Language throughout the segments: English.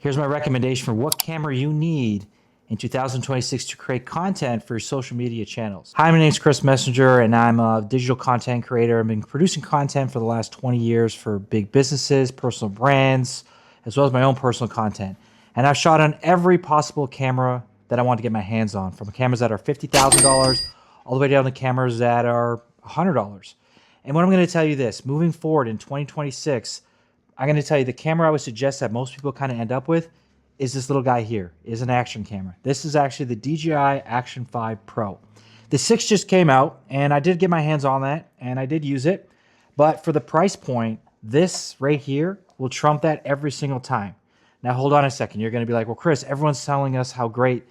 Here's my recommendation for what camera you need in 2026 to create content for your social media channels. Hi, my name is Chris Messenger, and I'm a digital content creator. I've been producing content for the last 20 years for big businesses, personal brands, as well as my own personal content. And I've shot on every possible camera that I want to get my hands on, from cameras that are $50,000 all the way down to cameras that are $100. And what I'm going to tell you this, moving forward in 2026, I'm going to tell you the camera I would suggest that most people kind of end up with is this little guy here, is an action camera. This is actually the DJI Action 5 Pro. The 6 just came out, and I did get my hands on that, and I did use it. But for the price point, this right here will trump that every single time. Now, hold on a second. You're going to be like, well, Chris, everyone's telling us how great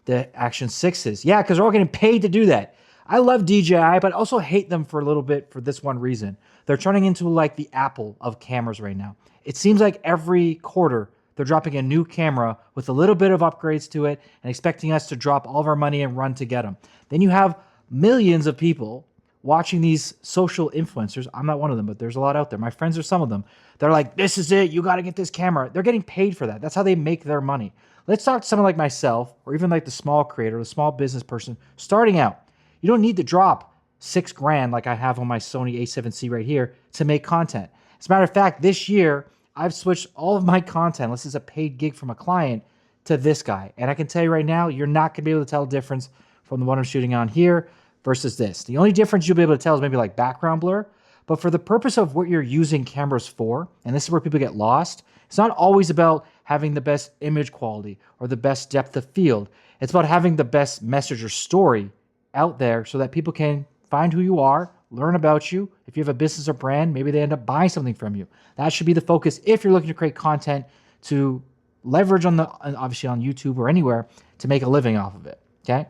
the Action 6 is. Yeah, because they're all getting paid to do that. I love DJI, but also hate them for a little bit for this one reason. They're turning into like the Apple of cameras right now. It seems like every quarter they're dropping a new camera with a little bit of upgrades to it and expecting us to drop all of our money and run to get them. Then you have millions of people watching these social influencers. I'm not one of them, but there's a lot out there. My friends are some of them. They're like, this is it. You got to get this camera. They're getting paid for that. That's how they make their money. Let's talk to someone like myself, or even like the small creator, the small business person starting out. You don't need to drop $6,000 like I have on my Sony A7C right here to make content. As a matter of fact, this year, I've switched all of my content, this is a paid gig from a client, to this guy. And I can tell you right now, you're not going to be able to tell the difference from the one I'm shooting on here versus this. The only difference you'll be able to tell is maybe like background blur. But for the purpose of what you're using cameras for, and this is where people get lost, it's not always about having the best image quality or the best depth of field. It's about having the best message or story out there so that people can find who you are, learn about you. If you have a business or brand, maybe they end up buying something from you. That should be the focus if you're looking to create content to leverage obviously on YouTube or anywhere to make a living off of it, okay?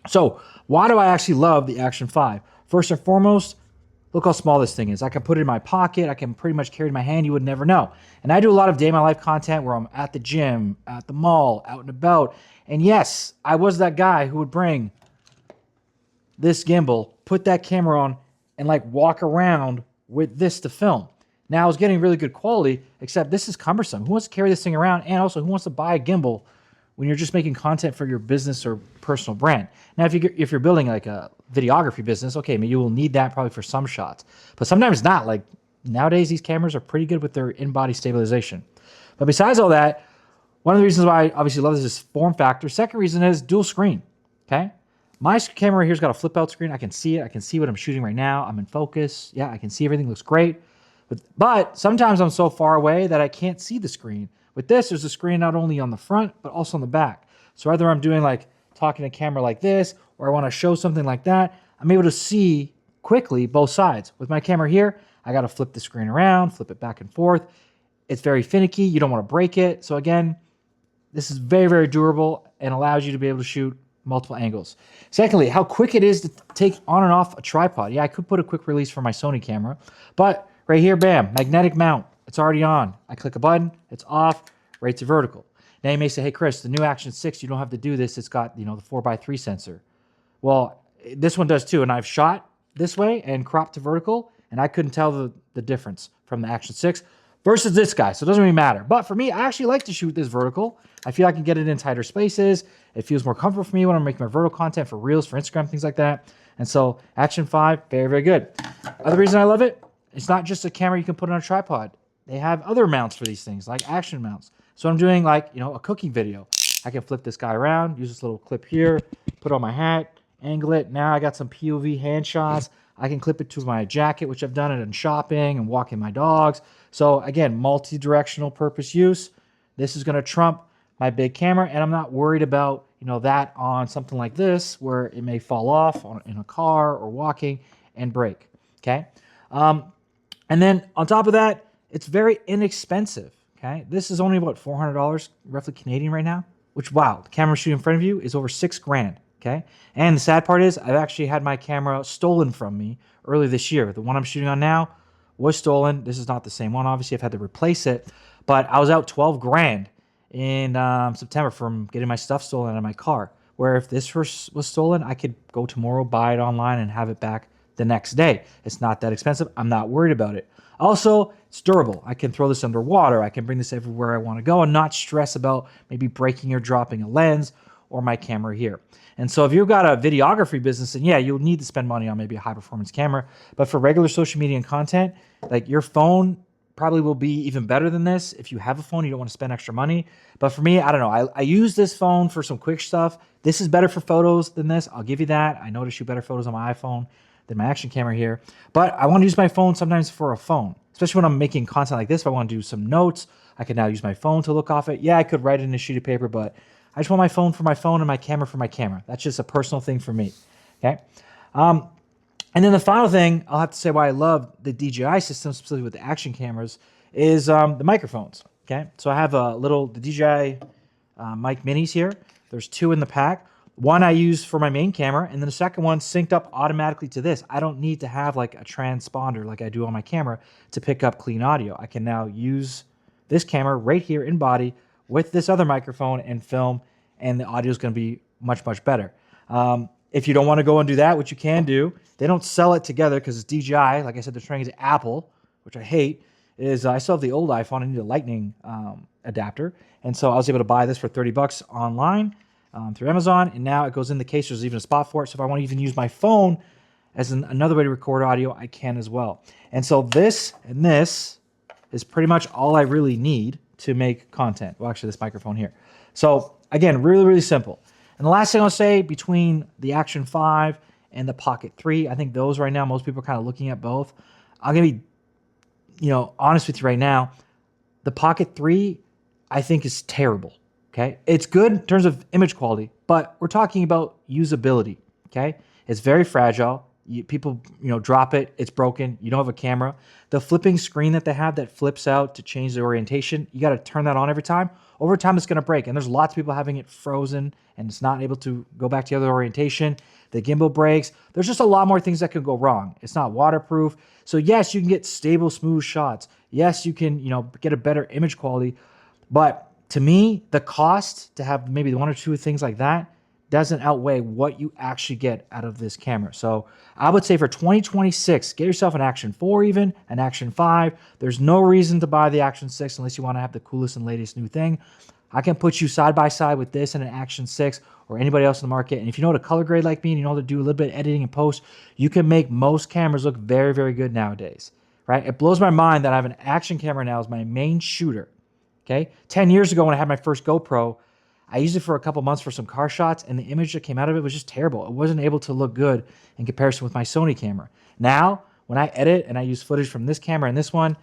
So why do I actually love the Action 5? First and foremost, look how small this thing is. I can put it in my pocket. I can pretty much carry it in my hand. You would never know. And I do a lot of day in my life content where I'm at the gym, at the mall, out and about. And yes, I was that guy who would bring this gimbal, put that camera on, and like walk around with this to film. Now, I was getting really good quality, except this is cumbersome. Who wants to carry this thing around? And also, who wants to buy a gimbal when you're just making content for your business or personal brand? Now, if you're building like a videography business, okay, maybe you will need that probably for some shots. But sometimes not. Like nowadays, these cameras are pretty good with their in-body stabilization. But besides all that, one of the reasons why I obviously love this is form factor. Second reason is dual screen, okay? My camera here's got a flip out screen. I can see it. I can see what I'm shooting right now. I'm in focus. Yeah, I can see everything. Looks great. But sometimes I'm so far away that I can't see the screen. With this, there's a screen not only on the front, but also on the back. So whether I'm doing like talking to camera like this, or I want to show something like that, I'm able to see quickly both sides. With my camera here, I got to flip the screen around, flip it back and forth. It's very finicky. You don't want to break it. So again, this is very, very durable and allows you to be able to shoot multiple angles. Secondly, how quick it is to take on and off a tripod. Yeah, I could put a quick release for my Sony camera, but right here, bam, magnetic mount. It's already on. I click a button, it's off, right to vertical. Now you may say, hey, Chris, the new Action 6, you don't have to do this. It's got, the 4x3 sensor. Well, this one does too, and I've shot this way and cropped to vertical, and I couldn't tell the difference from the Action 6 versus this guy, so it doesn't really matter. But for me, I actually like to shoot this vertical. I feel I can get it in tighter spaces. It feels more comfortable for me when I'm making my vertical content for Reels, for Instagram, things like that. And so Action 5, very, very good. Other reason I love it, it's not just a camera you can put on a tripod. They have other mounts for these things, like action mounts. So I'm doing like, a cooking video. I can flip this guy around, use this little clip here, put on my hat, angle it. Now I got some POV hand shots. I can clip it to my jacket, which I've done it in shopping and walking my dogs. So again, multi-directional purpose use. This is going to trump my big camera, and I'm not worried about that on something like this where it may fall off in a car or walking and break. Okay, and then on top of that, it's very inexpensive. Okay, this is only about $400 roughly Canadian right now. Which, wow, the camera shooting in front of you is over $6,000. Okay, and the sad part is I've actually had my camera stolen from me early this year. The one I'm shooting on now was stolen. This is not the same one. Obviously, I've had to replace it, but I was out $12,000 in September from getting my stuff stolen out of my car. Where if this was stolen, I could go tomorrow, buy it online, and have it back the next day. It's not that expensive. I'm not worried about it. Also, it's durable. I can throw this underwater. I can bring this everywhere I want to go and not stress about maybe breaking or dropping a lens or my camera here. And so if you've got a videography business, then yeah, you'll need to spend money on maybe a high performance camera. But for regular social media and content, like your phone probably will be even better than this. If you have a phone, you don't want to spend extra money. But for me, I don't know. I use this phone for some quick stuff. This is better for photos than this. I'll give you that. I know to shoot better photos on my iPhone than my action camera here. But I want to use my phone sometimes for a phone, especially when I'm making content like this. If I want to do some notes, I can now use my phone to look off it. Yeah, I could write it in a sheet of paper, but I just want my phone for my phone and my camera for my camera. That's just a personal thing for me, okay? And then the final thing, I'll have to say why I love the DJI system, specifically with the action cameras, is the microphones, okay? So I have the DJI mic minis here. There's 2 in the pack. One I use for my main camera, and then the second one synced up automatically to this. I don't need to have like a transponder like I do on my camera to pick up clean audio. I can now use this camera right here in body with this other microphone and film, and the audio is going to be much, much better. If you don't want to go and do that, what you can do, they don't sell it together because it's DJI. Like I said, they're trying to get Apple, which I hate, is I still have the old iPhone. I need a lightning adapter. And so I was able to buy this for $30 online through Amazon, and now it goes in the case. There's even a spot for it. So if I want to even use my phone as another way to record audio, I can as well. And so this and this is pretty much all I really need to make content. Well, actually, this microphone here. So again, really, really simple. And the last thing I'll say, between the Action 5 and the Pocket 3, I think those right now, most people are kind of looking at both. I'm going to be, honest with you right now. The Pocket 3, I think, is terrible, okay? It's good in terms of image quality, but we're talking about usability, okay? It's very fragile. People, drop it, it's broken, you don't have a camera. The flipping screen that they have that flips out to change the orientation, you got to turn that on every time. Over time, it's going to break, and there's lots of people having it frozen, and it's not able to go back to the other orientation. The gimbal breaks. There's just a lot more things that could go wrong. It's not waterproof. So yes, you can get stable, smooth shots. Yes, you can, get a better image quality. But to me, the cost to have maybe 1 or 2 things like that doesn't outweigh what you actually get out of this camera. So I would say for 2026, get yourself an Action 4 even, an Action 5. There's no reason to buy the Action 6 unless you want to have the coolest and latest new thing. I can put you side by side with this and an Action 6 or anybody else in the market. And if you know how to color grade like me and you know how to do a little bit of editing and post, you can make most cameras look very, very good nowadays, right? It blows my mind that I have an action camera now as my main shooter, okay? 10 years ago when I had my first GoPro, I used it for a couple months for some car shots, and the image that came out of it was just terrible. It wasn't able to look good in comparison with my Sony camera. Now, when I edit and I use footage from this camera and this one,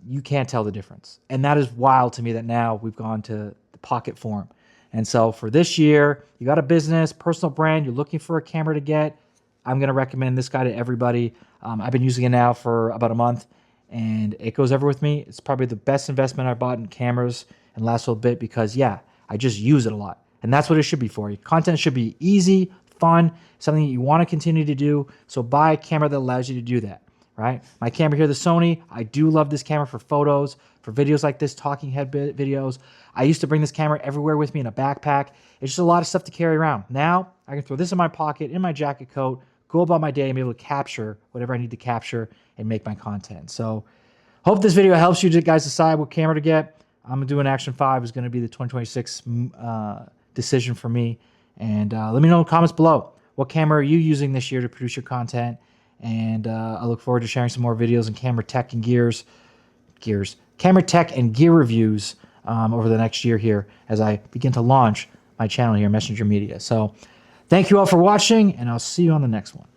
you can't tell the difference. And that is wild to me that now we've gone to the Pocket form. And so for this year, you got a business, personal brand, you're looking for a camera to get, I'm going to recommend this guy to everybody. I've been using it now for about a month, and it goes everywhere with me. It's probably the best investment I bought in cameras in the last little bit because, yeah, I just use it a lot. And that's what it should be for. Your content should be easy, fun, something that you want to continue to do. So buy a camera that allows you to do that, right? My camera here, the Sony, I do love this camera for photos, for videos like this, talking head videos. I used to bring this camera everywhere with me in a backpack. It's just a lot of stuff to carry around. Now, I can throw this in my pocket, in my jacket coat, go about my day and be able to capture whatever I need to capture and make my content. So hope this video helps you guys decide what camera to get. I'm going to do an Action 5 is going to be the 2026 decision for me. And let me know in the comments below. What camera are you using this year to produce your content? And I look forward to sharing some more videos and camera tech and camera tech and gear reviews over the next year here as I begin to launch my channel here, Messenger Media. So thank you all for watching, and I'll see you on the next one.